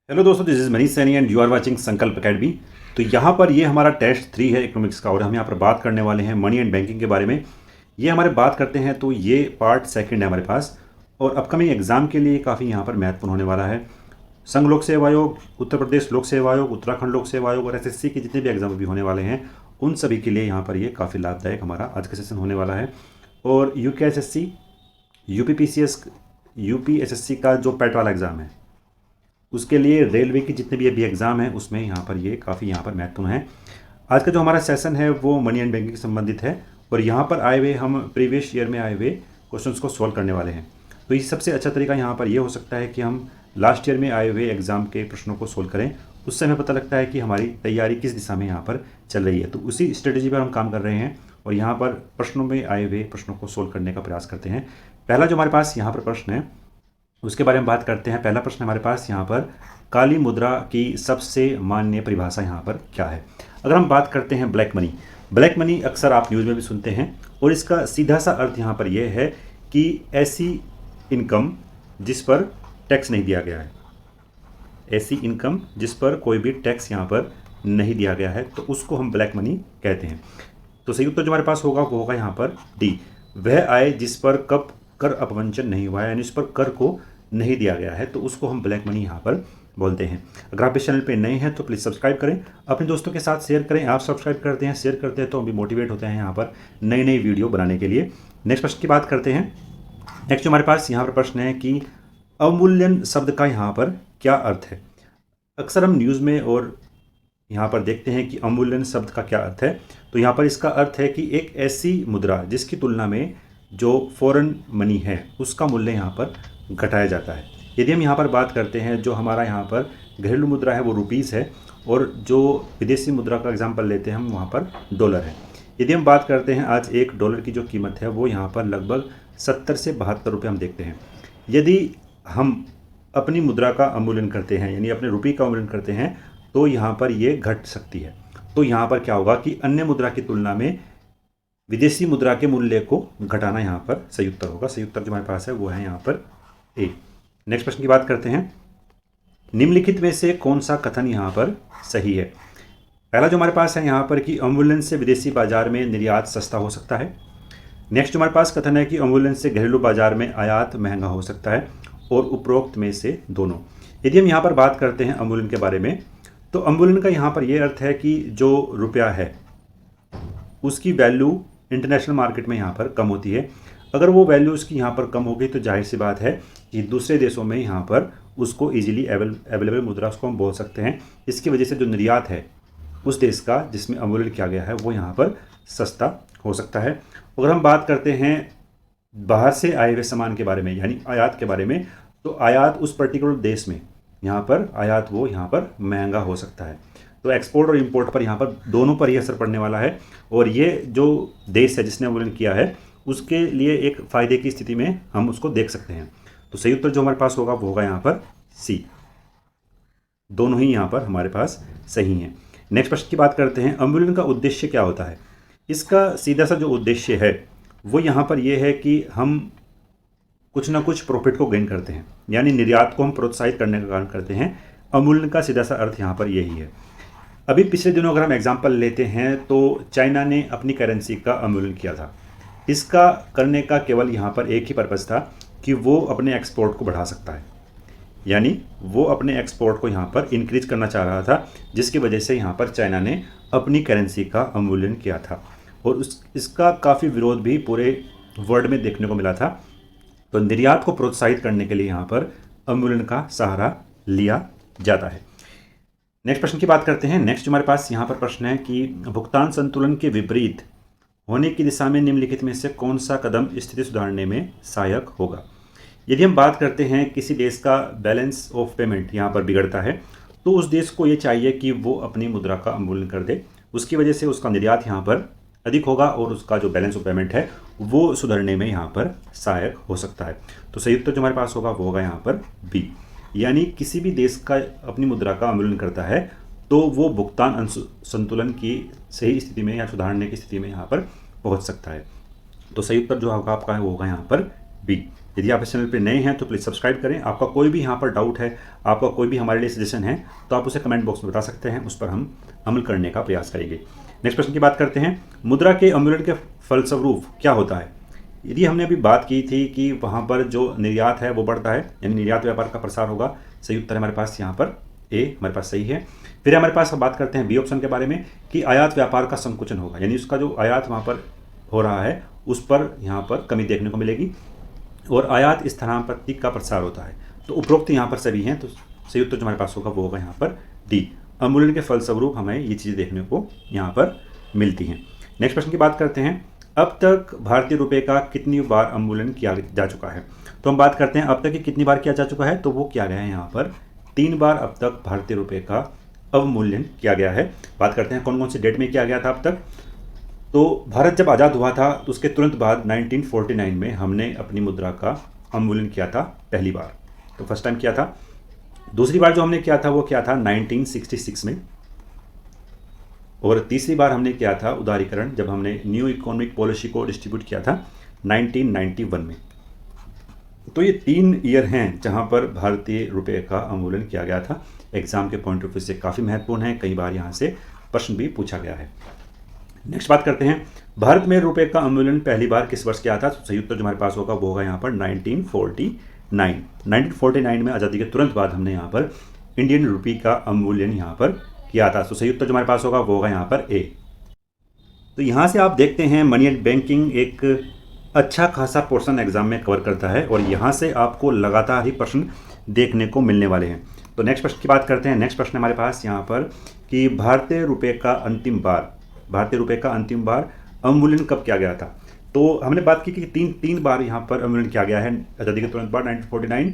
Hello दोस्तों, this is Manish Saini and you are watching Sankalp Academy. तो यहाँ पर ये हमारा टेस्ट 3 है इकोनॉमिक्स का और हम यहाँ पर बात करने वाले हैं मनी एंड बैंकिंग के बारे में। ये हमारे बात करते हैं तो ये पार्ट सेकंड है हमारे पास और अपकमिंग एग्जाम के लिए काफ़ी यहाँ पर महत्वपूर्ण होने वाला है। संघ लोक सेवा आयोग, उत्तर प्रदेश लोक सेवा आयोग, उत्तराखंड लोक सेवा आयोग और एसएससी के जितने भी एग्जाम अभी होने वाले हैं उन सभी के लिए यहाँ पर ये काफ़ी लाभदायक हमारा आज का सेशन होने वाला है। और यूकेएसएससी, यूपीपीसीएस, यूपीएसएससी का जो पेट वाला एग्ज़ाम है उसके लिए रेलवे की जितने भी अभी एग्ज़ाम है उसमें यहाँ पर ये काफ़ी यहाँ पर महत्वपूर्ण है। आज का जो हमारा सेशन है वो मनी एंड बैंकिंग से संबंधित है और यहाँ पर आए हुए हम प्रीवियस ईयर में आए हुए क्वेश्चंस को सॉल्व करने वाले हैं। तो ये सबसे अच्छा तरीका यहाँ पर ये हो सकता है कि हम लास्ट ईयर में आए हुए एग्ज़ाम के प्रश्नों को सोल्व करें। उससे हमें पता लगता है कि हमारी तैयारी किस दिशा में यहाँ पर चल रही है। तो उसी स्ट्रेटेजी पर हम काम कर रहे हैं और यहाँ पर प्रश्नों में आए हुए प्रश्नों को सोल्व करने का प्रयास करते हैं। पहला जो हमारे पास यहाँ पर प्रश्न है उसके बारे में बात करते हैं। पहला प्रश्न हमारे पास यहाँ पर काली मुद्रा की सबसे मान्य परिभाषा यहाँ पर क्या है। अगर हम बात करते हैं ब्लैक मनी, ब्लैक मनी अक्सर आप न्यूज़ में भी सुनते हैं और इसका सीधा सा अर्थ यहाँ पर यह है कि ऐसी इनकम जिस पर टैक्स नहीं दिया गया है, ऐसी इनकम जिस पर कोई भी टैक्स यहाँ पर नहीं दिया गया है तो उसको हम ब्लैक मनी कहते हैं। तो सही उत्तर जो हमारे पास होगा वो होगा यहाँ पर डी, वह आय जिस पर कब कर अपवंचन नहीं हुआ है यानी इस पर कर को नहीं दिया गया है तो उसको हम ब्लैक मनी यहाँ पर बोलते हैं। अगर आप इस चैनल पे नए हैं तो प्लीज़ सब्सक्राइब करें, अपने दोस्तों के साथ शेयर करें। आप सब्सक्राइब करते हैं, शेयर करते हैं तो हम भी मोटिवेट होते हैं यहाँ पर नई नई वीडियो बनाने के लिए। नेक्स्ट प्रश्न की बात करते हैं। नेक्स्ट हमारे पास यहाँ पर प्रश्न है कि अवमूल्यन शब्द का यहाँ पर क्या अर्थ है। अक्सर हम न्यूज़ में और यहाँ पर देखते हैं कि अवमूल्यन शब्द का क्या अर्थ है। तो यहाँ पर इसका अर्थ है कि एक ऐसी मुद्रा जिसकी तुलना में जो फॉरेन मनी है उसका मूल्य यहाँ पर घटाया जाता है। यदि हम यहाँ पर बात करते हैं जो हमारा यहाँ पर घरेलू मुद्रा है वो रुपीज़ है और जो विदेशी मुद्रा का एग्जांपल लेते हैं हम वहाँ पर डॉलर है। यदि हम बात करते हैं आज एक डॉलर की जो कीमत है वो यहाँ पर लगभग 70 से 72 रुपये हम देखते हैं। यदि हम अपनी मुद्रा का अवमूल्यन करते हैं यानी अपने रुपये का अवमूल्यन करते हैं तो यहाँ पर ये घट सकती है। तो यहाँ पर क्या होगा कि अन्य मुद्रा की तुलना में विदेशी मुद्रा के मूल्य को घटाना यहाँ पर सही उत्तर होगा। सही उत्तर जो हमारे पास है वो है यहाँ पर ए। नेक्स्ट प्रश्न की बात करते हैं। निम्नलिखित में से कौन सा कथन यहाँ पर सही है। पहला जो हमारे पास है यहाँ पर कि अवमूल्यन से विदेशी बाजार में निर्यात सस्ता हो सकता है। नेक्स्ट हमारे पास कथन है कि अवमूल्यन से घरेलू बाजार में आयात महंगा हो सकता है और उपरोक्त में से दोनों। यदि हम यहाँ पर बात करते हैं अवमूल्यन के बारे में तो अवमूल्यन का यहाँ पर यह अर्थ है कि जो रुपया है उसकी वैल्यू इंटरनेशनल मार्केट में यहाँ पर कम होती है। अगर वो वैल्यू उसकी यहाँ पर कम होगी तो जाहिर सी बात है कि दूसरे देशों में यहाँ पर उसको इजीली अवेलेबल मुद्रा उसको हम बोल सकते हैं। इसकी वजह से जो निर्यात है उस देश का जिसमें अवमूल्यन किया गया है वो यहाँ पर सस्ता हो सकता है। अगर हम बात करते हैं बाहर से आए हुए सामान के बारे में यानी आयात के बारे में तो आयात उस पर्टिकुलर देश में यहाँ पर आयात वो यहाँ पर महंगा हो सकता है। तो एक्सपोर्ट और इंपोर्ट पर यहाँ पर दोनों पर ही असर पड़ने वाला है और ये जो देश है जिसने अवमूल्यन किया है उसके लिए एक फ़ायदे की स्थिति में हम उसको देख सकते हैं। तो सही उत्तर जो हमारे पास होगा वो होगा यहाँ पर सी। दोनों ही यहाँ पर हमारे पास सही हैं। नेक्स्ट प्रश्न की बात करते हैं। अवमूल्यन का उद्देश्य क्या होता है। इसका सीधा सा जो उद्देश्य है वो यहाँ पर यह है कि हम कुछ ना कुछ प्रॉफिट को गेन करते हैं यानी निर्यात को हम प्रोत्साहित करने का काम करते हैं। अवमूल्यन का सीधा सा अर्थ यहाँ पर यही है। अभी पिछले दिनों अगर हम एग्जाम्पल लेते हैं तो चाइना ने अपनी करेंसी का अवमूल्यन किया था। इसका करने का केवल यहाँ पर एक ही पर्पज़ था कि वो अपने एक्सपोर्ट को बढ़ा सकता है यानी वो अपने एक्सपोर्ट को यहाँ पर इंक्रीज करना चाह रहा था जिसकी वजह से यहाँ पर चाइना ने अपनी करेंसी का अवमूल्यन किया था और इसका काफ़ी विरोध भी पूरे वर्ल्ड में देखने को मिला था। तो निर्यात को प्रोत्साहित करने के लिए यहाँ पर अवमूल्यन का सहारा लिया जाता है। नेक्स्ट प्रश्न की बात करते हैं। नेक्स्ट हमारे पास यहाँ पर प्रश्न है कि भुगतान संतुलन के विपरीत होने की दिशा में निम्नलिखित में से कौन सा कदम स्थिति सुधारने में सहायक होगा। यदि हम बात करते हैं किसी देश का बैलेंस ऑफ पेमेंट यहाँ पर बिगड़ता है तो उस देश को ये चाहिए कि वो अपनी मुद्रा का अवमूल्यन कर दे। उसकी वजह से उसका निर्यात यहाँ पर अधिक होगा और उसका जो बैलेंस ऑफ पेमेंट है वो सुधरने में यहाँ पर सहायक हो सकता है। तो सही उत्तर जो हमारे पास होगा वो होगा यहाँ पर बी, यानी किसी भी देश का अपनी मुद्रा का अवमूल्यन करता है तो वो भुगतान संतुलन की सही स्थिति में या सुधारने की स्थिति में यहाँ पर पहुँच सकता है। तो सही उत्तर जो होगा आपका वो होगा यहाँ पर बी। यदि आप इस चैनल पर नए हैं तो प्लीज़ सब्सक्राइब करें। आपका कोई भी यहाँ पर डाउट है, आपका कोई भी हमारे लिए सजेशन है, तो आप उसे कमेंट बॉक्स में बता सकते हैं, उस पर हम अमल करने का प्रयास करेंगे। नेक्स्ट प्रश्न की बात करते हैं, मुद्रा के अवमूल्यन के फलस्वरूप क्या होता है। यदि हमने अभी बात की थी कि वहाँ पर जो निर्यात है वो बढ़ता है, यानी निर्यात व्यापार का प्रसार होगा। सही उत्तर हमारे पास यहाँ पर ए हमारे पास सही है। फिर हमारे पास बात करते हैं बी ऑप्शन के बारे में कि आयात व्यापार का संकुचन होगा, यानी उसका जो आयात वहाँ पर हो रहा है उस पर यहाँ पर कमी देखने को मिलेगी और आयात स्थानापत्ति का प्रसार होता है। तो उपरोक्त यहाँ पर सभी हैं, तो सही उत्तर जो हमारे पास होगा वो होगा यहाँ पर डी। अवमूल्यन के फलस्वरूप हमें ये चीज़ें देखने को यहाँ पर मिलती हैं। नेक्स्ट प्रश्न की बात करते हैं, अब तक भारतीय रुपये का कितनी बार अवमूल्यन किया जा चुका है। तो हम बात करते हैं अब तक कि कितनी बार किया जा चुका है, तो वो किया गया है यहाँ पर 3 बार अब तक भारतीय रुपये का अवमूल्यन किया गया है। बात करते हैं कौन कौन सी डेट में किया गया था अब तक। तो भारत जब आज़ाद हुआ था तो उसके तुरंत बाद 1949 में हमने अपनी मुद्रा का अवमूल्यन किया था पहली बार, तो फर्स्ट टाइम किया था। दूसरी बार जो हमने किया था वो किया था 1966 में, और तीसरी बार हमने किया था उदारीकरण जब हमने न्यू इकोनॉमिक पॉलिसी को डिस्ट्रीब्यूट किया था 1991 में। तो ये 3 ईयर हैं जहां पर भारतीय रुपये का अवमूल्यन किया गया था। एग्जाम के पॉइंट ऑफ व्यू से काफ़ी महत्वपूर्ण है, कई बार यहाँ से प्रश्न भी पूछा गया है। नेक्स्ट बात करते हैं, भारत में रुपये का अवमूल्यन पहली बार किस वर्ष किया था। तो सही उत्तर जो हमारे पास होगा वो होगा यहाँ पर 1949 में आज़ादी के तुरंत बाद हमने यहाँ पर इंडियन रुपये का अवमूल्यन यहाँ पर किया था। तो सही उत्तर जो हमारे पास होगा वो होगा यहाँ पर ए। तो यहाँ से आप देखते हैं मनी एंड बैंकिंग एक अच्छा खासा पोर्शन एग्जाम में कवर करता है और यहाँ से आपको लगातार ही प्रश्न देखने को मिलने वाले हैं। तो नेक्स्ट प्रश्न की बात करते हैं। नेक्स्ट प्रश्न हमारे पास यहाँ पर कि भारतीय रुपये का अंतिम बार अवमूल्यन कब किया गया था। तो हमने बात की कि तीन बार यहाँ पर अवमूल्यन किया गया है आज़ादी के तुरंत बाद 1949,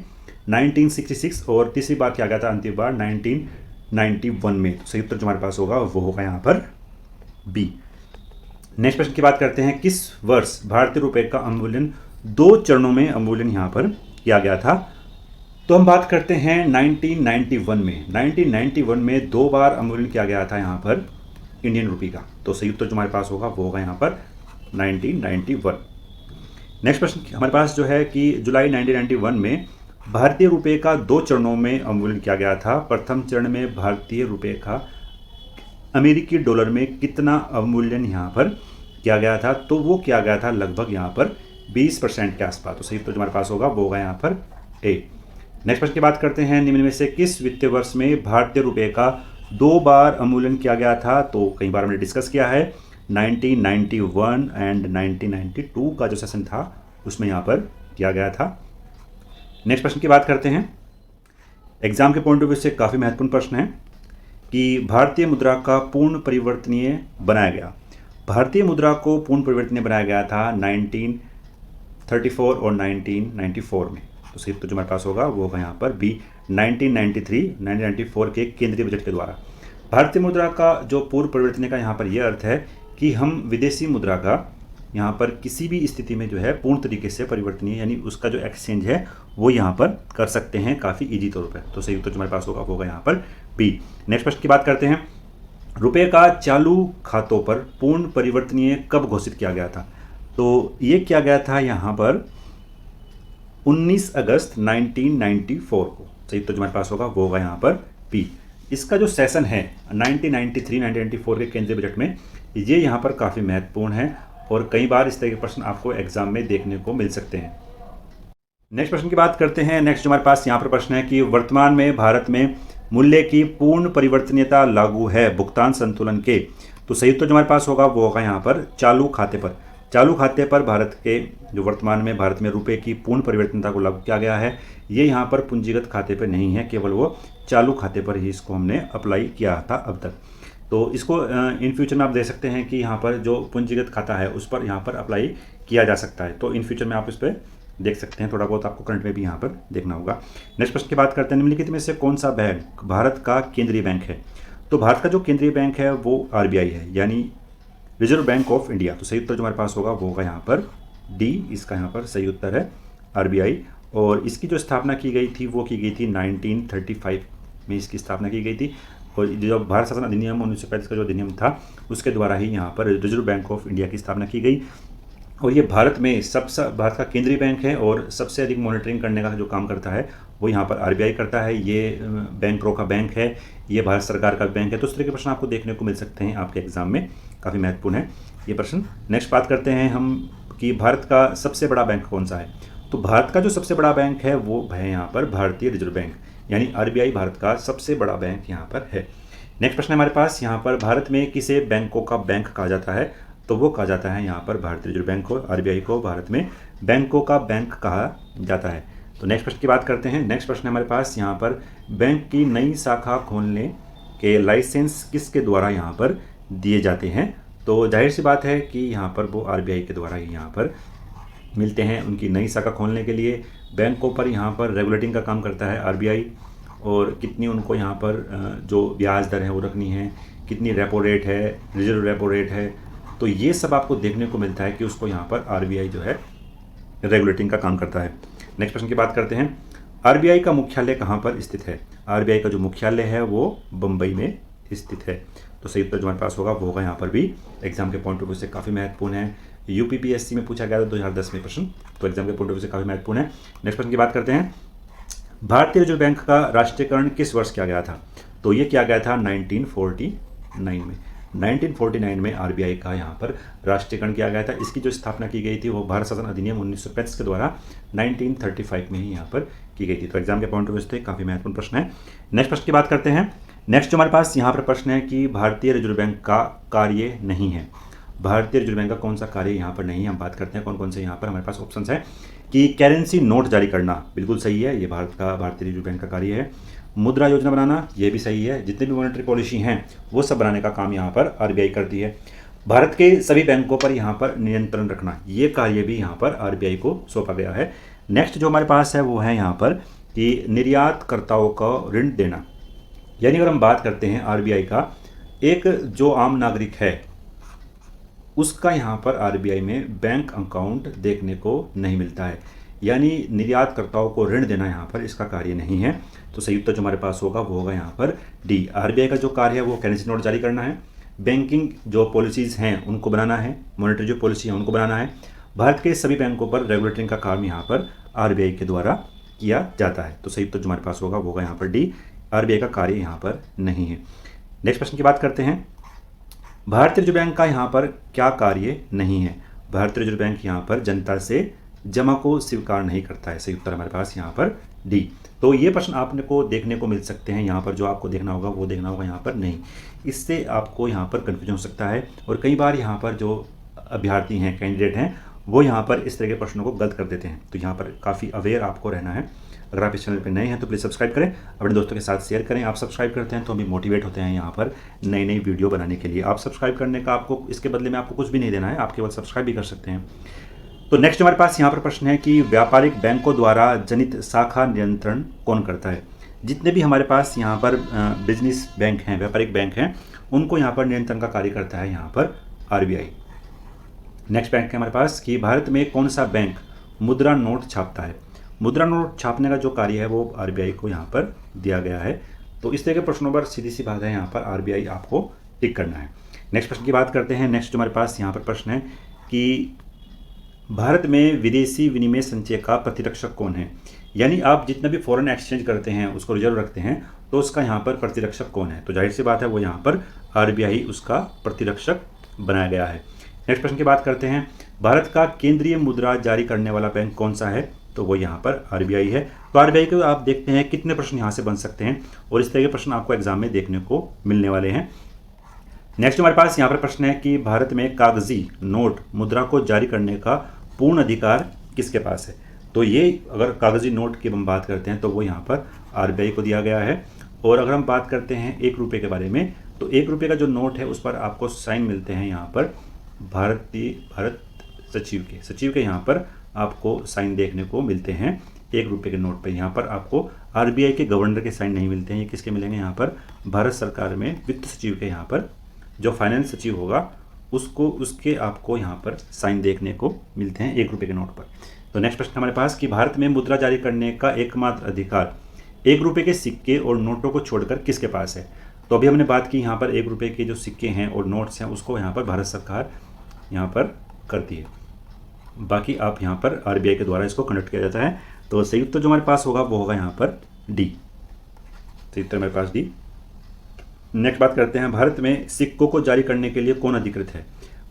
1966 और तीसरी बार किया गया था अंतिम बार 1991 में। तो सही उत्तर जो हमारे पास होगा वो होगा यहाँ पर बी। नेक्स्ट प्रश्न की बात करते हैं, किस वर्ष भारतीय रुपये का अवमूल्यन 2 चरणों में अवमूल्यन यहाँ पर किया गया था। तो हम बात करते हैं 1991 में। 1991 में 2 बार अवमूल्यन किया गया था यहाँ पर इंडियन रुपये का। तो सही उत्तर जो हमारे पास होगा वो होगा यहाँ पर 1991। नेक्स्ट प्रश्न हमारे पास जो है कि जुलाई 1991 में भारतीय रुपये का 2 चरणों में अवमूल्यन किया गया था। प्रथम चरण में भारतीय रुपये का अमेरिकी डॉलर में कितना अवमूल्यन यहाँ पर किया गया था, तो वो किया गया था लगभग यहाँ पर 20% के आसपास। तो सही उत्तर जो हमारे पास होगा वो होगा यहाँ पर ए। नेक्स्ट प्रश्न की बात करते हैं, निम्न में से किस वित्तीय वर्ष में भारतीय रुपये का 2 बार अवमूल्यन किया गया था। तो कई बार हमने डिस्कस किया है 1991 एंड 1992 का जो सेशन था उसमें यहाँ पर किया गया था। नेक्स्ट प्रश्न की बात करते हैं, एग्जाम के पॉइंट ऑफ व्यू से काफ़ी महत्वपूर्ण प्रश्न है कि भारतीय मुद्रा का पूर्ण परिवर्तनीय बनाया गया। भारतीय मुद्रा को पूर्ण परिवर्तनीय बनाया गया था 1934 और 1994 में। तो सही उत्तर जो हमारे पास होगा वो होगा यहाँ पर बी 1994 के केंद्रीय बजट के द्वारा। भारतीय मुद्रा का जो पूर्व परिवर्तनीय का यहाँ पर यह अर्थ है कि हम विदेशी मुद्रा का यहाँ पर किसी भी स्थिति में जो है पूर्ण तरीके से परिवर्तनीय, यानी उसका जो एक्सचेंज है वो यहाँ पर कर सकते हैं काफ़ी इजी तौर पर। तो सही उत्तर जो हमारे पास होगा यहाँ पर बी। नेक्स्ट प्रश्न की बात करते हैं, रुपये का चालू खातों पर पूर्ण परिवर्तनीय कब घोषित किया गया था। तो ये किया गया था यहाँ पर 19 अगस्त 1994 को। सही उत्तर जो हमारे पास होगा वो होगा यहाँ पर बी। इसका जो सेशन है 1993-1994 के केंद्रीय बजट में, ये यहाँ पर काफ़ी महत्वपूर्ण है और कई बार इस तरह के प्रश्न आपको एग्जाम में देखने को मिल सकते हैं। नेक्स्ट प्रश्न की बात करते हैं। नेक्स्ट जो हमारे पास यहाँ पर प्रश्न है कि वर्तमान में भारत में मूल्य की पूर्ण परिवर्तनीयता लागू है भुगतान संतुलन के। तो सही उत्तर जो हमारे पास होगा वो होगा यहाँ पर चालू खाते पर। चालू खाते पर भारत के जो वर्तमान में भारत में रुपए की पूर्ण परिवर्तनीयता को लागू किया गया है। ये यहाँ पर पूंजीगत खाते पर नहीं है, केवल वो चालू खाते पर ही इसको हमने अप्लाई किया था अब तक। तो इसको इन फ्यूचर में आप देख सकते हैं कि यहाँ पर जो पूंजीगत खाता है उस पर यहाँ पर अप्लाई किया जा सकता है। तो इन फ्यूचर में आप इस पर देख सकते हैं, थोड़ा बहुत आपको करंट में भी यहाँ पर देखना होगा। नेक्स्ट प्रश्न की बात करते हैं, निम्नलिखित में से कौन सा बैंक भारत का केंद्रीय बैंक है। तो भारत का जो केंद्रीय बैंक है वो RBI है, यानी रिजर्व बैंक ऑफ इंडिया। तो सही उत्तर जो हमारे पास होगा वो होगा यहाँ पर डी। इसका यहाँ पर सही उत्तर है RBI। और इसकी जो स्थापना की गई थी वो की गई थी 1935 में इसकी स्थापना की गई थी। और जो भारत शासन अधिनियम 1935 का जो अधिनियम था उसके द्वारा ही यहाँ पर रिजर्व बैंक ऑफ इंडिया की स्थापना की गई। और ये भारत में भारत का केंद्रीय बैंक है और सबसे अधिक मॉनिटरिंग करने का जो काम करता है वो यहाँ पर आरबीआई करता है। ये बैंकरों का बैंक है, ये भारत सरकार का बैंक है। तो इस तरह के प्रश्न आपको देखने को मिल सकते हैं आपके एग्जाम में, काफ़ी महत्वपूर्ण है ये प्रश्न। नेक्स्ट बात करते हैं हम कि भारत का सबसे बड़ा बैंक कौन सा है। तो भारत का जो सबसे बड़ा बैंक है वो है यहाँ पर भारतीय रिजर्व बैंक, यानी आरबीआई भारत का सबसे बड़ा बैंक यहाँ पर है। नेक्स्ट प्रश्न है हमारे पास यहाँ पर, भारत में किसे बैंकों का बैंक कहा जाता है। तो वो कहा जाता है यहाँ पर भारतीय रिजर्व बैंक को, आरबीआई को भारत में बैंकों का बैंक कहा जाता है। तो नेक्स्ट प्रश्न की बात करते हैं। नेक्स्ट प्रश्न है हमारे पास यहाँ पर, बैंक की नई शाखा खोलने के लाइसेंस किसके द्वारा यहाँ पर दिए जाते हैं। तो जाहिर सी बात है कि यहाँ पर वो आरबीआई के द्वारा ही यहाँ पर मिलते हैं। उनकी नई शाखा खोलने के लिए बैंकों पर यहाँ पर रेगुलेटिंग का काम करता है आरबीआई, और कितनी उनको यहाँ पर जो ब्याज दर है वो रखनी है, कितनी रेपो रेट है, रिजर्व रेपो रेट है, तो ये सब आपको देखने को मिलता है कि उसको यहाँ पर आरबीआई जो है रेगुलेटिंग का काम करता है। नेक्स्ट प्रश्न की बात करते हैं, आरबीआई का मुख्यालय कहाँ पर स्थित है। आरबीआई का जो मुख्यालय है वो बम्बई में स्थित है। तो सही उत्तर जो हमारे पास होगा वो होगा यहाँ पर भी, एग्जाम के पॉइंट ऑफ व्यू से काफ़ी महत्वपूर्ण है। यूपीपीएससी में पूछा गया था 2010 में प्रश्न, तो एग्जाम के पॉइंट ऑफ व्यू से काफ़ी महत्वपूर्ण है। नेक्स्ट प्रश्न की बात करते हैं, भारतीय रिजर्व बैंक का राष्ट्रीयकरण किस वर्ष किया गया था। तो ये किया गया था 1949 में। 1949 में आरबीआई का यहाँ पर राष्ट्रीयकरण किया गया था। इसकी जो स्थापना की गई थी वो भारत शासन अधिनियम 1935 के द्वारा 1935 में ही यहाँ पर की गई थी। तो एग्जाम के पॉइंट ऑफ व्यू से काफ़ी महत्वपूर्ण प्रश्न है। नेक्स्ट प्रश्न की बात करते हैं। नेक्स्ट जो हमारे पास यहाँ पर प्रश्न है कि भारतीय रिजर्व बैंक का कार्य नहीं है। भारतीय रिजर्व बैंक का कौन सा कार्य यहाँ पर नहीं है। हम बात करते हैं कौन कौन से यहाँ पर हमारे पास ऑप्शंस है कि करेंसी नोट जारी करना, बिल्कुल सही है, ये भारतीय रिजर्व बैंक का कार्य है। मुद्रा योजना बनाना, ये भी सही है। जितने भी मॉनेटरी पॉलिसी हैं वो सब बनाने का काम यहाँ पर आरबीआई करती है। भारत के सभी बैंकों पर यहाँ पर नियंत्रण रखना, ये कार्य भी यहाँ पर आरबीआई को सौंपा गया है। नेक्स्ट जो हमारे पास है वो है यहाँ पर कि निर्यातकर्ताओं का ऋण देना, यानी अगर हम बात करते हैं आरबीआई का, एक जो आम नागरिक है उसका यहाँ पर आरबीआई में बैंक अकाउंट देखने को नहीं मिलता है, यानी निर्यातकर्ताओं को ऋण देना यहाँ पर इसका कार्य नहीं है। तो सही उत्तर जो हमारे पास होगा वो होगा यहाँ पर डी। आरबीआई का जो कार्य है वो करेंसी नोट जारी करना है, बैंकिंग जो पॉलिसीज़ हैं उनको बनाना है, मॉनेटरी जो पॉलिसी है उनको बनाना है। भारत के सभी बैंकों पर रेगुलेटिंग का काम यहाँ पर आरबीआई के द्वारा किया जाता है। तो सही उत्तर जो हमारे पास होगा वो होगा यहाँ पर डी, आरबीआई का कार्य यहाँ पर नहीं है। नेक्स्ट प्रश्न की बात करते हैं, भारतीय रिजर्व बैंक का यहाँ पर क्या कार्य नहीं है। भारतीय रिजर्व बैंक यहाँ पर जनता से जमा को स्वीकार नहीं करता है। सही उत्तर हमारे पास यहाँ पर डी। तो ये प्रश्न आपने को देखने को मिल सकते हैं यहाँ पर, जो आपको देखना होगा वो देखना होगा यहाँ पर नहीं। इससे आपको यहाँ पर कन्फ्यूजन हो सकता है, और कई बार यहाँ पर जो अभ्यर्थी हैं, कैंडिडेट हैं, वो यहाँ पर इस तरह के प्रश्नों को गलत कर देते हैं। तो यहाँ पर काफ़ी अवेयर आपको रहना है। अगर आप इस चैनल पर नए हैं तो प्लीज़ सब्सक्राइब करें, अपने दोस्तों के साथ शेयर करें। आप सब्सक्राइब करते हैं तो हम भी मोटिवेट होते हैं यहाँ पर नई नई वीडियो बनाने के लिए। आप सब्सक्राइब करने का आपको इसके बदले में आपको कुछ भी नहीं देना है, आप केवल सब्सक्राइब भी कर सकते हैं। तो नेक्स्ट हमारे पास यहाँ पर प्रश्न है कि व्यापारिक बैंकों द्वारा जनित शाखा नियंत्रण कौन करता है। जितने भी हमारे पास यहाँ पर बिजनेस बैंक हैं, व्यापारिक बैंक हैं, उनको यहाँ पर नियंत्रण का कार्य करता है यहाँ पर आरबीआई। नेक्स्ट बैंक है हमारे पास कि भारत में कौन सा बैंक मुद्रा नोट छापता है। मुद्रा नोट छापने का जो कार्य है वो आरबीआई को यहाँ पर दिया गया है। तो इस तरह के प्रश्नों पर सीधी सी बात है, यहाँ पर आरबीआई आपको टिक करना है। नेक्स्ट प्रश्न की बात करते हैं। नेक्स्ट जो हमारे पास यहाँ पर प्रश्न है कि भारत में विदेशी विनिमय संचय का प्रतिरक्षक कौन है। यानी आप जितना भी फॉरेन एक्सचेंज करते हैं उसको रिजर्व रखते हैं, तो उसका यहाँ पर प्रतिरक्षक कौन है। तो जाहिर सी बात है वो यहाँ पर आरबीआई उसका प्रतिरक्षक बनाया गया है। नेक्स्ट प्रश्न की बात करते हैं, भारत का केंद्रीय मुद्रा जारी करने वाला बैंक कौन सा है। तो वो यहाँ पर आरबीआई है। तो आरबीआई को आप देखते हैं कितने प्रश्न यहाँ से बन सकते हैं, और इस तरह के प्रश्न आपको एग्जाम में देखने को मिलने वाले हैं। नेक्स्ट हमारे पास यहाँ पर प्रश्न है कि भारत में कागजी नोट मुद्रा को जारी करने का पूर्ण अधिकार किसके पास है। तो ये अगर कागजी नोट की हम बात करते हैं तो वो यहाँ पर आरबीआई को दिया गया है। और अगर हम बात करते हैं 1 रुपये के बारे में, तो 1 रुपये का जो नोट है उस पर आपको साइन मिलते हैं यहाँ पर भारत सचिव के यहाँ पर आपको साइन देखने को मिलते हैं 1 रुपये के नोट पर। यहाँ पर आपको आरबीआई के गवर्नर के साइन नहीं मिलते हैं। ये किसके मिलेंगे यहाँ पर, भारत सरकार में वित्त सचिव के यहाँ पर जो फाइनेंस सचिव होगा उसके आपको यहाँ पर साइन देखने को मिलते हैं 1 रुपये के नोट पर। तो नेक्स्ट प्रश्न हमारे पास कि भारत में मुद्रा जारी करने का एकमात्र अधिकार 1 रुपये के सिक्के और नोटों को छोड़कर किसके पास है। तो अभी हमने बात की यहाँ पर 1 रुपये के जो सिक्के हैं और नोट्स हैं उसको यहाँ पर भारत सरकार यहाँ पर करती है। बाकी आप यहाँ पर आरबीआई के द्वारा इसको कंडक्ट किया जाता है। तो सही उत्तर जो हमारे पास होगा वो होगा यहाँ पर डी। सही उत्तर हमारे पास डी। नेक्स्ट बात करते हैं, भारत में सिक्कों को जारी करने के लिए कौन अधिकृत है।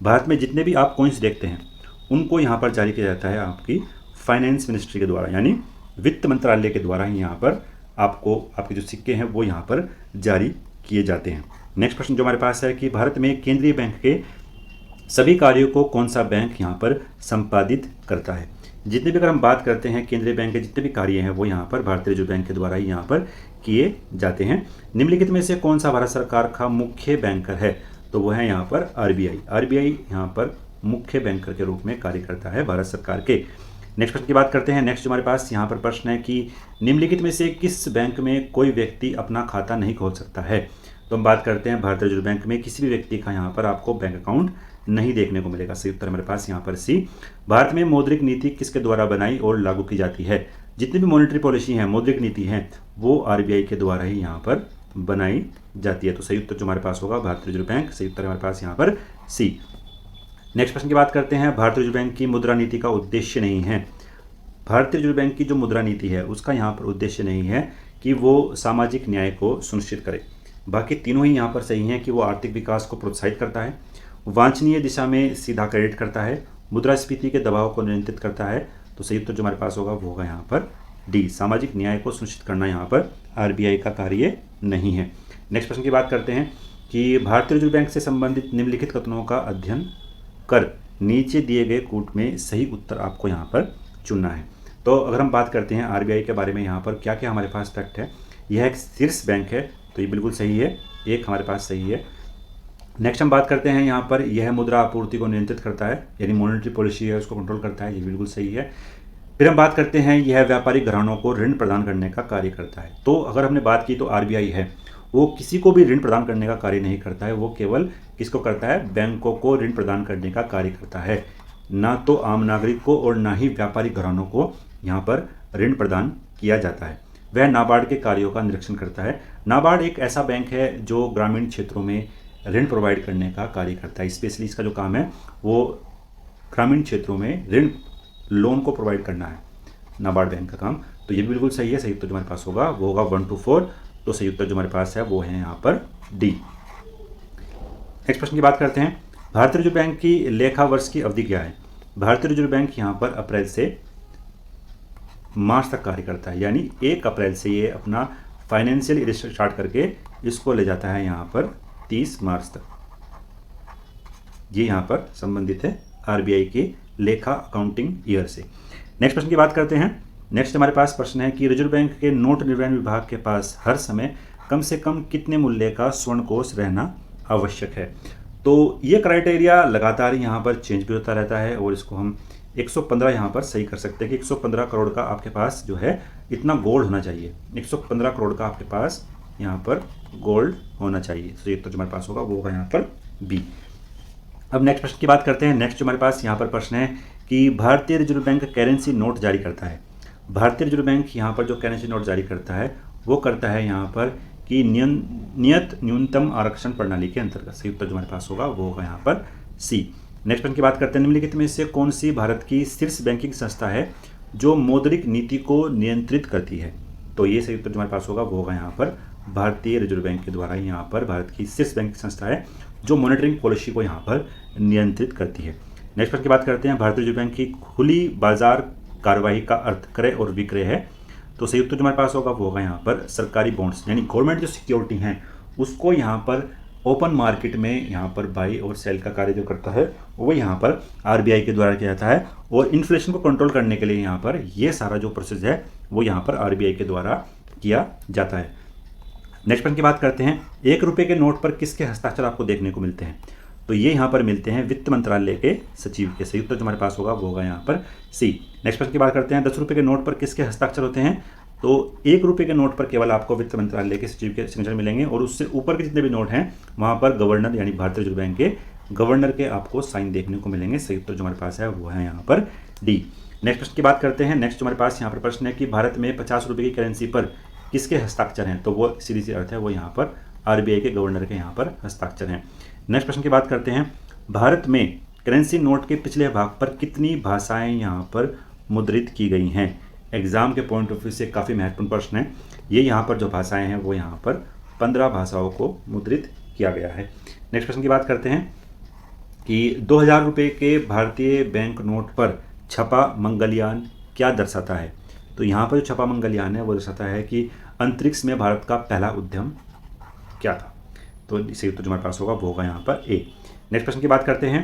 भारत में जितने भी आप कॉइन्स देखते हैं उनको यहाँ पर जारी किया जाता है आपकी फाइनेंस मिनिस्ट्री के द्वारा, यानी वित्त मंत्रालय के द्वारा ही यहाँ पर आपको आपके जो सिक्के हैं वो यहाँ पर जारी किए जाते हैं। नेक्स्ट प्रश्न जो हमारे पास है कि भारत में केंद्रीय बैंक के सभी कार्यों को कौन सा बैंक यहाँ पर संपादित करता है। जितने भी अगर हम बात करते हैं केंद्रीय बैंक के जितने भी कार्य हैं वो यहाँ पर भारतीय रिजर्व बैंक के द्वारा ही यहाँ पर किए जाते हैं। निम्नलिखित में से कौन सा भारत सरकार का मुख्य बैंकर है, तो वो है यहाँ पर आरबीआई। आरबीआई यहाँ पर मुख्य बैंकर के रूप में कार्य करता है भारत सरकार के। नेक्स्ट प्रश्न की बात करते हैं। नेक्स्ट जो हमारे पास यहाँ पर प्रश्न है कि निम्नलिखित में से किस बैंक में कोई व्यक्ति अपना खाता नहीं खोल सकता है। तो हम बात करते हैं भारतीय रिजर्व बैंक में किसी भी व्यक्ति का यहाँ पर आपको बैंक अकाउंट नहीं देखने को मिलेगा। सही उत्तर हमारे पास यहाँ पर सी। भारत में मौद्रिक नीति किसके द्वारा बनाई और लागू की जाती है। जितनी भी मॉनेटरी पॉलिसी है, मौद्रिक नीति है, वो आरबीआई के द्वारा ही यहाँ पर बनाई जाती है। तो सही उत्तर जो हमारे पास होगा भारतीय रिजर्व बैंक। सही उत्तर हमारे पास यहाँ पर सी। नेक्स्ट प्रश्न की बात करते हैं, भारतीय रिजर्व बैंक की मुद्रा नीति का उद्देश्य नहीं है। भारतीय रिजर्व बैंक की जो मुद्रा नीति है उसका यहाँ पर उद्देश्य नहीं है कि वो सामाजिक न्याय को सुनिश्चित करे। बाकी तीनों ही यहाँ पर सही हैं कि वो आर्थिक विकास को प्रोत्साहित करता है, वांछनीय दिशा में सीधा क्रेडिट करता है, मुद्रास्फीति के दबाव को नियंत्रित करता है। तो सही उत्तर जो हमारे पास होगा वो होगा यहाँ पर डी। सामाजिक न्याय को सुनिश्चित करना यहाँ पर आरबीआई का कार्य नहीं है। नेक्स्ट प्रश्न की बात करते हैं कि भारतीय रिजर्व बैंक से संबंधित निम्नलिखित कथनों का अध्ययन कर नीचे दिए गए कूट में सही उत्तर आपको यहाँ पर चुनना है। तो अगर हम बात करते हैं आरबीआई के बारे में, यहाँ पर क्या क्या हमारे पास फैक्ट है। यह एक शीर्ष बैंक है, तो ये बिल्कुल सही है, एक हमारे पास सही है। नेक्स्ट हम बात करते हैं यहाँ पर यह मुद्रा आपूर्ति को नियंत्रित करता है, यानी मॉनेटरी पॉलिसी है उसको कंट्रोल करता है, ये बिल्कुल सही है। फिर हम बात करते हैं यह व्यापारिक घरानों को ऋण प्रदान करने का कार्य करता है। तो अगर हमने बात की तो आरबीआई है वो किसी को भी ऋण प्रदान करने का कार्य नहीं करता है, वो केवल किसको करता है, बैंकों को ऋण प्रदान करने का कार्य करता है, ना तो आम नागरिक को और ना ही व्यापारिक घरानों को यहाँ पर ऋण प्रदान किया जाता है। वह नाबार्ड के कार्यों का निरीक्षण करता है। नाबार्ड एक ऐसा बैंक है जो ग्रामीण क्षेत्रों में ऋण प्रोवाइड करने का कार्य करता है। स्पेशली इसका जो काम है वो ग्रामीण क्षेत्रों में ऋण लोन को प्रोवाइड करना है, नाबार्ड बैंक का काम। तो ये बिल्कुल सही है। सही उत्तर जो हमारे पास होगा वो होगा 1 to 4। तो सही उत्तर जो हमारे पास है वो है यहाँ पर डी। नेक्स्ट प्रश्न की बात करते हैं, भारतीय रिजर्व बैंक की लेखा वर्ष की अवधि क्या है। भारतीय रिजर्व बैंक यहाँ पर अप्रैल से मार्च तक कार्य करता है, यानी 1 अप्रैल से ये अपना फाइनेंशियल ईयर स्टार्ट करके इसको ले जाता है यहाँ पर 30 मार्च तक। ये यहाँ पर संबंधित है आरबीआई के लेखा अकाउंटिंग ईयर से। नेक्स्ट प्रश्न की बात करते हैं। नेक्स्ट हमारे पास प्रश्न है कि रिजर्व बैंक के नोट निर्वहन विभाग के पास हर समय कम से कम कितने मूल्य का स्वर्ण कोष रहना आवश्यक है। तो ये क्राइटेरिया लगातार यहाँ पर चेंज भी होता रहता है और इसको हम 115 यहाँ पर सही कर सकते हैं कि 115 करोड़ का आपके पास जो है इतना गोल्ड होना चाहिए। 115 करोड़ का आपके पास यहाँ पर गोल्ड होना चाहिए। तो ये तो जो हमारे पास होगा वो होगा यहाँ पर बी। अब नेक्स्ट प्रश्न की बात करते हैं। नेक्स्ट जो हमारे पास यहाँ पर प्रश्न है कि भारतीय रिजर्व बैंक करेंसी नोट जारी करता है। भारतीय रिजर्व बैंक यहाँ पर जो करेंसी नोट जारी करता है वो करता है यहाँ पर कि नियत न्यूनतम आरक्षण प्रणाली के अंतर्गत। सही उत्तर जो हमारे पास होगा वो होगा यहाँ पर सी। नेक्स्ट प्रश्न की बात करते हैं, निम्नलिखित में से कौन सी भारत की शीर्ष बैंकिंग संस्था है जो मौद्रिक नीति को नियंत्रित करती है। तो ये सही उत्तर जो हमारे पास होगा वो होगा यहाँ पर भारतीय रिजर्व बैंक के द्वारा यहाँ पर भारत की शीर्ष बैंकिंग संस्था है जो मॉनेटरिंग पॉलिसी को यहाँ पर नियंत्रित करती है। नेक्स्ट प्रश्न की बात करते हैं, भारतीय रिजर्व बैंक की खुली बाजार कार्यवाही का अर्थ क्रय और विक्रय है। तो सही उत्तर जो हमारे पास होगा वो होगा यहाँ पर सरकारी बॉन्ड्स, यानी गवर्नमेंट जो सिक्योरिटी हैं उसको यहाँ पर ओपन मार्केट में यहाँ पर बाई और सेल का कार्य जो करता है वो यहाँ पर आरबीआई के द्वारा किया जाता है। और इन्फ्लेशन को कंट्रोल करने के लिए यहाँ पर ये सारा जो प्रोसेस है वो यहाँ पर आरबीआई के द्वारा किया जाता है। नेक्स्ट प्रश्न की बात करते हैं, 1 रुपये के नोट पर किसके हस्ताक्षर आपको देखने को मिलते हैं। तो ये यहाँ पर मिलते हैं वित्त मंत्रालय के सचिव के। सही उत्तर जो हमारे पास होगा वो होगा यहाँ पर सी। नेक्स्ट प्रश्न की बात करते हैं, 10 रुपये के नोट पर किसके हस्ताक्षर होते हैं। तो 1 रुपये के नोट पर केवल आपको वित्त मंत्रालय के सचिव के सिग्नेचर मिलेंगे और उससे ऊपर के जितने भी नोट हैं वहाँ पर गवर्नर यानी भारतीय रिजर्व बैंक के गवर्नर के आपको साइन देखने को मिलेंगे। सही उत्तर जो हमारे पास है वो है यहाँ पर डी। नेक्स्ट प्रश्न की बात करते हैं। नेक्स्ट हमारे पास यहाँ पर प्रश्न है कि भारत में 50 रुपये की करेंसी पर किसके हस्ताक्षर हैं। तो वो सीधी सी अर्थ है वो यहाँ पर आरबीआई के गवर्नर के यहाँ पर हस्ताक्षर हैं। नेक्स्ट प्रश्न की बात करते हैं, भारत में करेंसी नोट के पिछले भाग पर कितनी भाषाएं यहाँ पर मुद्रित की गई हैं। एग्जाम के पॉइंट ऑफ व्यू से काफ़ी महत्वपूर्ण प्रश्न है ये। यहाँ पर जो भाषाएं हैं वो यहाँ पर 15 भाषाओं को मुद्रित किया गया है। नेक्स्ट प्रश्न की बात करते हैं कि 2000 रुपये के भारतीय बैंक नोट पर छपा मंगलयान क्या दर्शाता है। तो यहाँ पर जो छपा मंगलयान है वो दर्शाता है कि अंतरिक्ष में भारत का पहला उद्यम क्या था। तो इसे तो जो हमारे पास होगा वो होगा यहाँ पर ए। नेक्स्ट प्रश्न की बात करते हैं।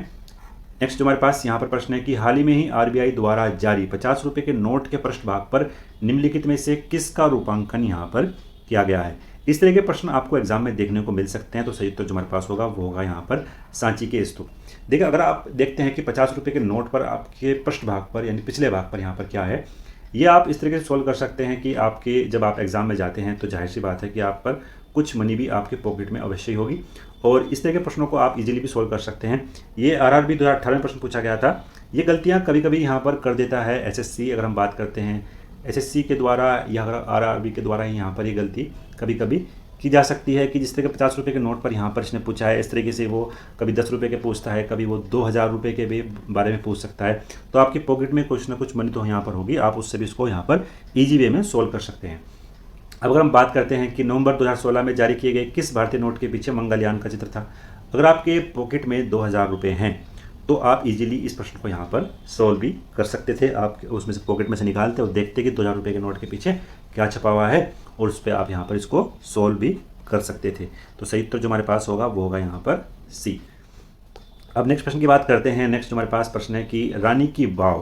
नेक्स्ट जो हमारे पास यहाँ पर प्रश्न है कि हाल ही में ही आरबीआई द्वारा जारी 50 रुपये के नोट के पृष्ठभाग पर निम्नलिखित में से किसका रूपांकन यहाँ पर किया गया है। इस तरह के प्रश्न आपको एग्जाम में देखने को मिल सकते हैं। तो सही उत्तर जो हमारे पास होगा वो होगा यहाँ पर सांची के स्तूप। देखिए अगर आप देखते हैं कि 50 रुपये के नोट पर आपके पृष्ठभाग पर यानी पिछले भाग पर यहाँ पर क्या है, ये आप इस तरीके से सोल्व कर सकते हैं कि आपके जब आप एग्जाम में जाते हैं तो जाहिर सी बात है कि आप पर कुछ मनी भी आपके पॉकेट में अवश्य ही होगी और इस तरह के प्रश्नों को आप इजीली भी सोल्व कर सकते हैं। ये आरआरबी 2018 में प्रश्न पूछा गया था। ये गलतियाँ कभी कभी यहाँ पर कर देता है एसएससी। अगर हम बात करते हैं एसएससी के द्वारा या आरआरबी के द्वारा ही यहाँ पर ये गलती कभी कभी की जा सकती है कि जिस तरह के 50 रुपये के नोट पर यहाँ पर इसने पूछा है, इस तरीके से वो कभी 10 रुपये के पूछता है, कभी वो 2000 रुपये के भी बारे में पूछ सकता है। तो आपकी पॉकेट में कुछ ना कुछ मनी तो यहाँ पर होगी, आप उससे भी इसको यहाँ पर ईजी वे में सोल्व कर सकते हैं। अब अगर हम बात करते हैं कि नवंबर 2016 में जारी किए गए किस भारतीय नोट के पीछे मंगलयान का चित्र था। अगर आपके पॉकेट में 2000 रुपये हैं तो आप इजीली इस प्रश्न को यहाँ पर सोल्व भी कर सकते थे। आप उसमें से पॉकेट में से निकालते और देखते कि 2000 रुपये के नोट के पीछे क्या छपा हुआ है और उस पर आप यहाँ पर इसको सोल्व भी कर सकते थे। तो सही उत्तर जो हमारे पास होगा वो होगा यहाँ पर सी। अब नेक्स्ट प्रश्न की बात करते हैं। नेक्स्ट हमारे पास प्रश्न है कि रानी की वाव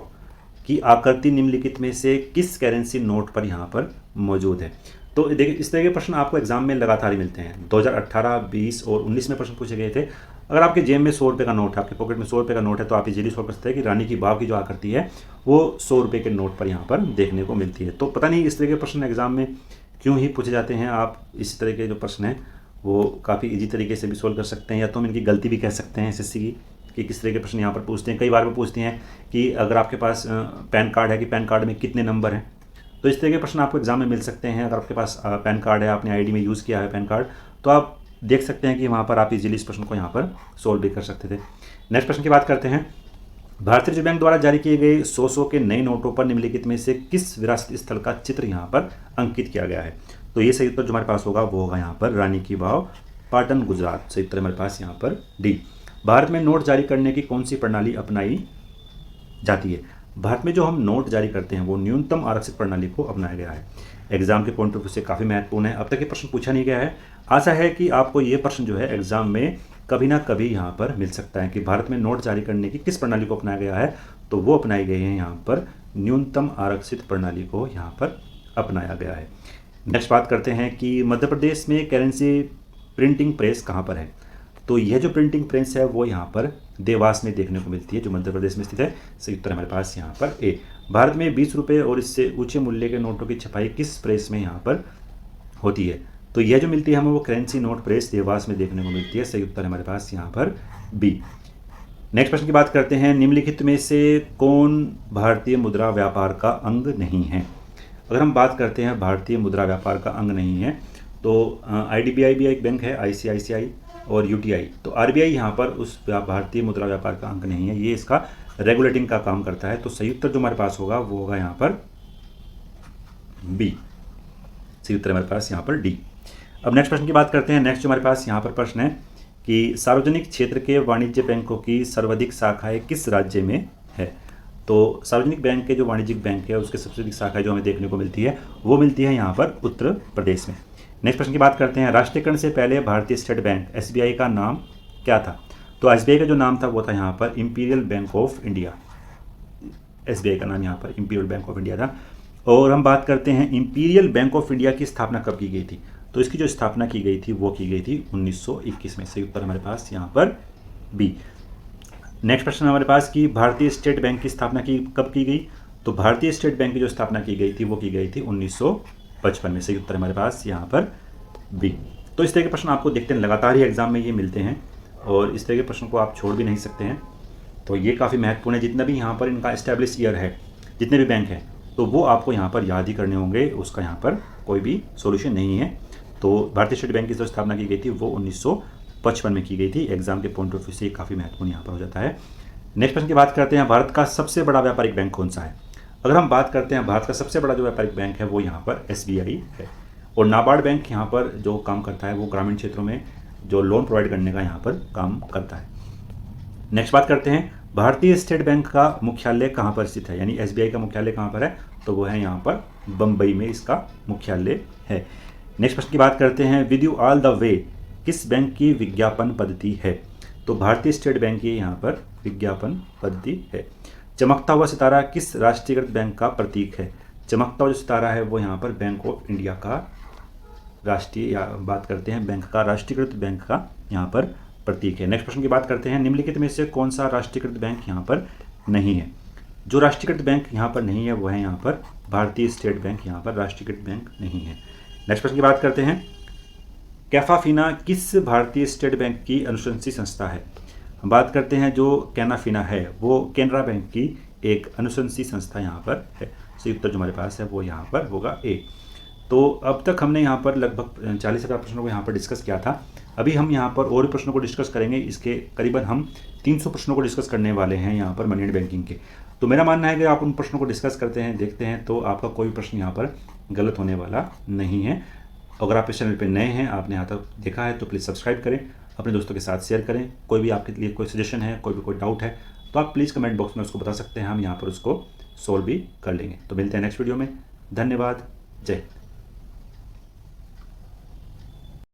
की आकृति निम्नलिखित में से किस करेंसी नोट पर यहाँ पर मौजूद है। तो देखिए इस तरह के प्रश्न आपको एग्जाम में लगातार ही मिलते हैं। 2018, 20 और 19 में प्रश्न पूछे गए थे। अगर आपके जेब में 100 रुपये का नोट है, आपके पॉकेट में 100 रुपये का नोट है, तो आप इजीली सोच सकते हैं कि रानी की वाव की जो आकृति है वो 100 रुपये के नोट पर यहाँ पर देखने को मिलती है। तो पता नहीं इस तरह के प्रश्न एग्जाम में क्यों ही पूछे जाते हैं। आप इस तरह के जो प्रश्न हैं वो काफ़ी इजी तरीके से भी सोल्व कर सकते हैं, या तो हम इनकी गलती भी कह सकते हैं एसएससी की कि किस तरह के प्रश्न यहाँ पर पूछते हैं। कई बार वो पूछते हैं कि अगर आपके पास पैन कार्ड है कि पैन कार्ड में कितने नंबर हैं। तो इस तरह के प्रश्न आपको एग्जाम में मिल सकते हैं। अगर आपके पास पैन कार्ड है, आपने आईडी में यूज़ किया है पैन कार्ड, तो आप देख सकते हैं कि वहाँ पर आप इजीली इस प्रश्न को यहाँ पर सोल्व भी कर सकते थे। नेक्स्ट प्रश्न की बात करते हैं। भारतीय रिजर्व बैंक द्वारा जारी किए गए 100 के नए नोटों पर निम्नलिखित में से किस विरासत स्थल का चित्र यहाँ पर अंकित किया गया है। तो ये सही उत्तर जो हमारे पास होगा वो होगा यहाँ पर रानी की वाव, पाटन, गुजरात। सही उत्तर हमारे पास यहाँ पर डी। भारत में नोट जारी करने की कौन सी प्रणाली अपनाई जाती है। भारत में जो हम नोट जारी करते हैं वो न्यूनतम आरक्षित प्रणाली को अपनाया गया है। एग्जाम के पॉइंट ऑफ व्यू से काफ़ी महत्वपूर्ण है। अब तक ये प्रश्न पूछा नहीं गया है। आशा है कि आपको ये प्रश्न जो है एग्जाम में कभी ना कभी यहाँ पर मिल सकता है कि भारत में नोट जारी करने की किस प्रणाली को अपनाया गया है। तो वो अपनाई गई है यहाँ पर न्यूनतम आरक्षित प्रणाली को यहाँ पर अपनाया गया है। नेक्स्ट बात करते हैं कि मध्य प्रदेश में करेंसी प्रिंटिंग प्रेस कहाँ पर है। तो यह जो प्रिंटिंग प्रेस है वो यहाँ पर देवास में देखने को मिलती है, जो मध्य प्रदेश में स्थित है। सही उत्तर हमारे पास यहाँ पर ए। भारत में 20 रुपये और इससे ऊंचे मूल्य के नोटों की छपाई किस प्रेस में यहाँ पर होती है। तो यह जो मिलती है हमें वो करेंसी नोट प्रेस देवास में देखने को मिलती है। सही उत्तर हमारे पास यहाँ पर बी। नेक्स्ट प्रश्न की बात करते हैं। निम्नलिखित में से कौन भारतीय मुद्रा व्यापार का अंग नहीं है। अगर हम बात करते हैं भारतीय मुद्रा व्यापार का अंग नहीं है तो आईडीबीआई भी एक बैंक है, आईसीआईसीआई और यूटीआई। तो आरबीआई यहाँ पर उस भारतीय मुद्रा व्यापार का अंग नहीं है, ये इसका रेगुलेटिंग का काम करता है। तो सही उत्तर जो हमारे पास होगा वो होगा यहाँ पर बी। सही उत्तर हमारे पास यहाँ पर डी। अब नेक्स्ट प्रश्न की बात करते हैं। नेक्स्ट जो हमारे पास यहाँ पर प्रश्न है कि सार्वजनिक क्षेत्र के वाणिज्य बैंकों की सर्वाधिक शाखाएं किस राज्य में है। तो सार्वजनिक बैंक के जो वाणिज्यिक बैंक है उसके सबसे अधिक शाखाएं जो हमें देखने को मिलती है वो मिलती है यहाँ पर उत्तर प्रदेश में। नेक्स्ट प्रश्न की बात करते हैं। राष्ट्रीयकरण से पहले भारतीय स्टेट बैंक एसबीआई का नाम क्या था। तो एसबीआई का जो नाम था वो था यहाँ पर imperial bank of India. SBI का नाम यहाँ पर इंपीरियल बैंक ऑफ इंडिया था। और हम बात करते हैं इंपीरियल बैंक ऑफ इंडिया की स्थापना कब की गई थी। तो इसकी जो स्थापना की गई थी वो की गई थी 1921 में। सही उत्तर हमारे पास यहाँ पर बी। नेक्स्ट प्रश्न हमारे पास कि भारतीय स्टेट बैंक की स्थापना कब की गई। तो भारतीय स्टेट बैंक की जो स्थापना की गई थी वो की गई थी 1955 में। सही उत्तर हमारे पास यहाँ पर बी। तो इस तरह के प्रश्न आपको देखते हैं लगातार ही एग्जाम में ये मिलते हैं और इस तरह के प्रश्न को आप छोड़ भी नहीं सकते हैं। तो ये काफ़ी महत्वपूर्ण है। जितना भी यहाँ पर इनका एस्टेब्लिश ईयर है, जितने भी बैंक हैं, तो वो आपको यहाँ पर याद ही करने होंगे, उसका यहाँ पर कोई भी सॉल्यूशन नहीं है। तो भारतीय स्टेट बैंक की जो स्थापना की गई थी वो 1955 में की गई थी। एग्जाम के पॉइंट ऑफ व्यू से काफ़ी महत्वपूर्ण यहाँ पर हो जाता है। नेक्स्ट प्रश्न की बात करते हैं, भारत का सबसे बड़ा व्यापारिक बैंक कौन सा है। अगर हम बात करते हैं भारत का सबसे बड़ा जो व्यापारिक बैंक है वो यहाँ पर SBI है। और नाबार्ड बैंक यहाँ पर जो काम करता है वो ग्रामीण क्षेत्रों में जो लोन प्रोवाइड करने का यहाँ पर काम करता है। नेक्स्ट बात करते हैं, भारतीय स्टेट बैंक का मुख्यालय कहाँ पर स्थित है, यानी SBI का मुख्यालय कहाँ पर है, तो वो है यहाँ पर बम्बई में इसका मुख्यालय है। नेक्स्ट प्रश्न की बात करते हैं, with you all the way किस बैंक की विज्ञापन पद्धति है, तो भारतीय स्टेट बैंक की यहाँ पर विज्ञापन पद्धति है। चमकता हुआ सितारा किस राष्ट्रीयकृत बैंक का प्रतीक है, चमकता हुआ जो सितारा है वो यहाँ पर बैंक ऑफ इंडिया का राष्ट्रीय, या बात करते हैं बैंक का राष्ट्रीयकृत बैंक का यहाँ पर प्रतीक है। नेक्स्ट प्रश्न की बात करते हैं, निम्नलिखित में से कौन सा राष्ट्रीयकृत बैंक यहाँ पर नहीं है। जो राष्ट्रीयकृत बैंक यहाँ पर नहीं है वो है यहाँ पर भारतीय स्टेट बैंक, यहाँ पर राष्ट्रीयकृत बैंक नहीं है। नेक्स्ट प्रश्न की बात करते हैं, कैफाफिना किस भारतीय स्टेट बैंक की अनुशंसी संस्था है। हम बात करते हैं जो कैनाफिना है वो केनरा बैंक की एक अनुशंसी संस्था यहाँ पर है। सही उत्तर जो हमारे पास है वो यहाँ पर होगा ए। तो अब तक हमने यहाँ पर लगभग 40,000 प्रश्नों को यहाँ पर डिस्कस किया था। अभी हम यहाँ पर और भी प्रश्नों को डिस्कस करेंगे। इसके करीबन हम 300 प्रश्नों को डिस्कस करने वाले हैं यहाँ पर मनी एंड बैंकिंग के। तो मेरा मानना है कि आप उन प्रश्नों को डिस्कस करते हैं, देखते हैं, तो आपका कोई प्रश्न यहाँ पर गलत होने वाला नहीं है। अगर आप इस चैनल पर नए हैं, आपने यहाँ तक देखा है, तो प्लीज़ सब्सक्राइब करें, अपने दोस्तों के साथ शेयर करें। कोई भी आपके लिए कोई सजेशन है, कोई डाउट है, तो आप प्लीज़ कमेंट बॉक्स में उसको बता सकते हैं, हम यहाँ पर उसको सॉल्व भी कर लेंगे। तो मिलते हैं नेक्स्ट वीडियो में। धन्यवाद। जय हिंद।